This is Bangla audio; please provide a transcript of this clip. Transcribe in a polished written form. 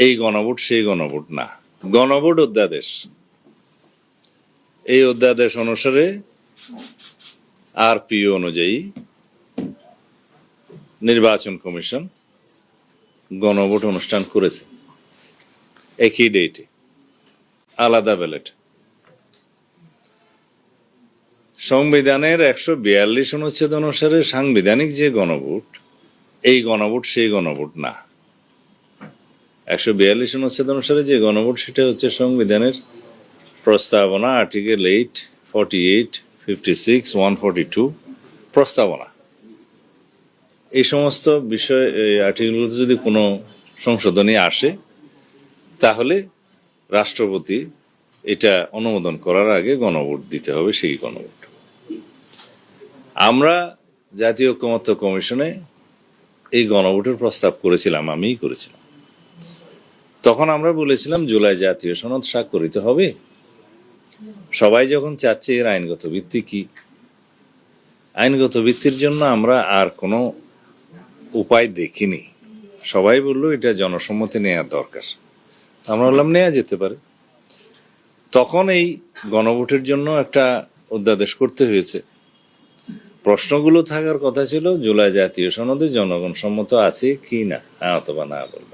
এই গণভোট সেই গণভোট না, গণভোট অধ্যাদেশ। এই অধ্যাদেশ অনুসারে আরপিও অনুযায়ী নির্বাচন কমিশন গণভোট অনুষ্ঠান করেছে একই ডেটে, আলাদা ব্যালট। সংবিধানের 142 অনুচ্ছেদ অনুসারে সাংবিধানিক যে গণভোট, এই গণভোট সেই গণভোট না। 142 অনুচ্ছেদ অনুসারে যে গণভোট সেটা হচ্ছে সংবিধানের প্রস্তাবনা, আর্টিকেল 8, 48, 56, 142 প্রস্তাবনা। এই সমস্ত বিষয় আর্টিকেলগুলোতে যদি কোনো সংশোধনী আসে তাহলে রাষ্ট্রপতি এটা অনুমোদন করার আগে গণভোট দিতে হবে, সেই গণভোট। আমরা জাতীয় ঐকমত্য কমিশনে এই গণভোটের প্রস্তাব করেছিলাম, আমিই করেছিলাম। তখন আমরা বলেছিলাম জুলাই জাতীয় সনদ স্বাক্ষরিত হবে। সবাই যখন চাচ্ছে এর আইনগত ভিত্তি কি, আইনগত ভিত্তির জন্য আমরা আর কোনো উপায় দেখিনি। সবাই বললো এটা জনসম্মতি নেওয়ার দরকার। আমরা বললাম নেওয়া যেতে পারে। তখন এই গণভোটের জন্য একটা অধ্যাদেশ করতে হয়েছে। প্রশ্নগুলো থাকার কথা ছিল জুলাই জাতীয় সনদে জনগণ সম্মত আছে কি না, হ্যাঁ অথবা না বলবে।